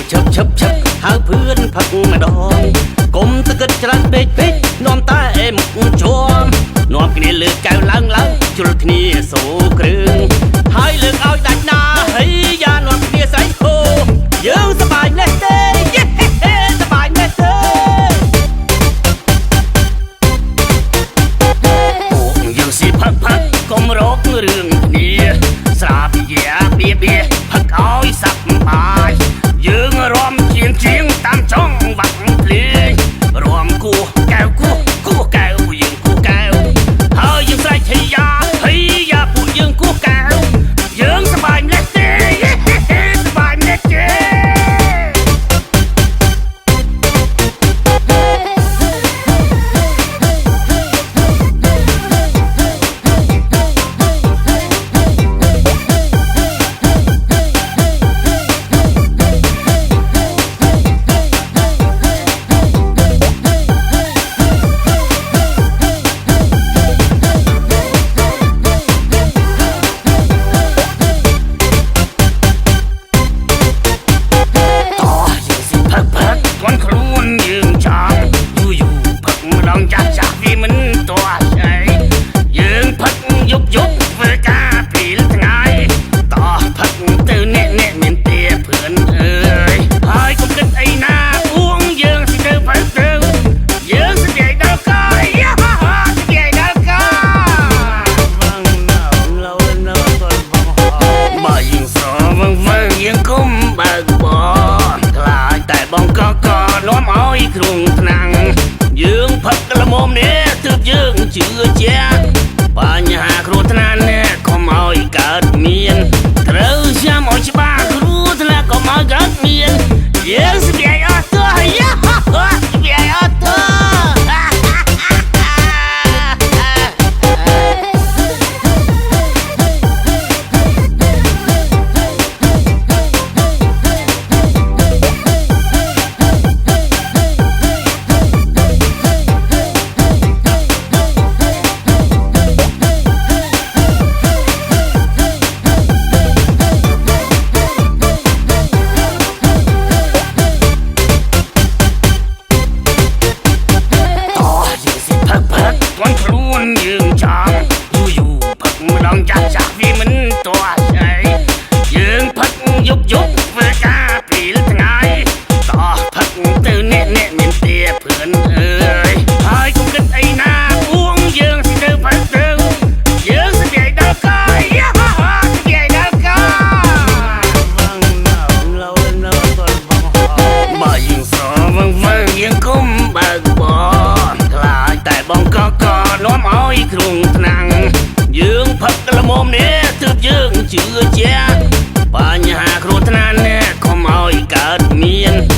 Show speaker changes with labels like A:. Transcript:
A: chấp hai พื่อนผักมาดองกลมตะกึดจรันเป๊กน้อมตาเอ็มจวมน้อมគ្នាលើកកៅឡើងជុលគ្នាសូគ្រឿងហើយលើកឲ្យដាច់ណាហើយយ៉ានាំគ្នាស្រីហូយើងសប្បាយណាស់ទេសប្បាយណាស់ទេពួកយើងស៊ីផឹកកុំរករឿងគ្នាស្រាបយ៉ាបៀផឹកឲ្យសប្បាយយើងរំជាងតាមចង់បាក់ភ្លេងរំគោះកែវគោះកែវយើងគោះកែវហើយយើងស្រែកហីយ៉ាពួកយើងគោះកែវយើងសប្បាយណាស់ទេសប្បាយណាស់ទេយើងផឹកល្មមនេះទើបយើងជឿជាក់បញ្ហាគ្រោះថ្នាក់នេះកុំឲ្យកើតមានត្រូវចាំឲ្យច្បាស់គ្រោះថ្នាក់កុំឲ្យកើតមានយើងស្គាល់អត់ទៅយ៉ាស្គាល់អត់ទៅយើងចង់យូរផឹកម្ដងចាស់វាមិនតោះស្អីយើងផឹកយប់ធ្វើការពេលថ្ងៃតោះផឹកទៅអ្នកមានទេเพื่อนអើយហើយកុំគិតអីណាពួងយើងសិទៅផឹកទៅយើងស្គាល់ដល់កាយស្គាល់ដល់កាបើយើងស្រវឹងយើងគុំបើកបងខ្លាចតែបងកនាំឲ្យគ្រោះថ្នាក់យើងផឹកល្មមនេះទើបយើងជឿជាក់បញ្ហាគ្រោះថ្នាក់នេះកុំឲ្យកើតមាន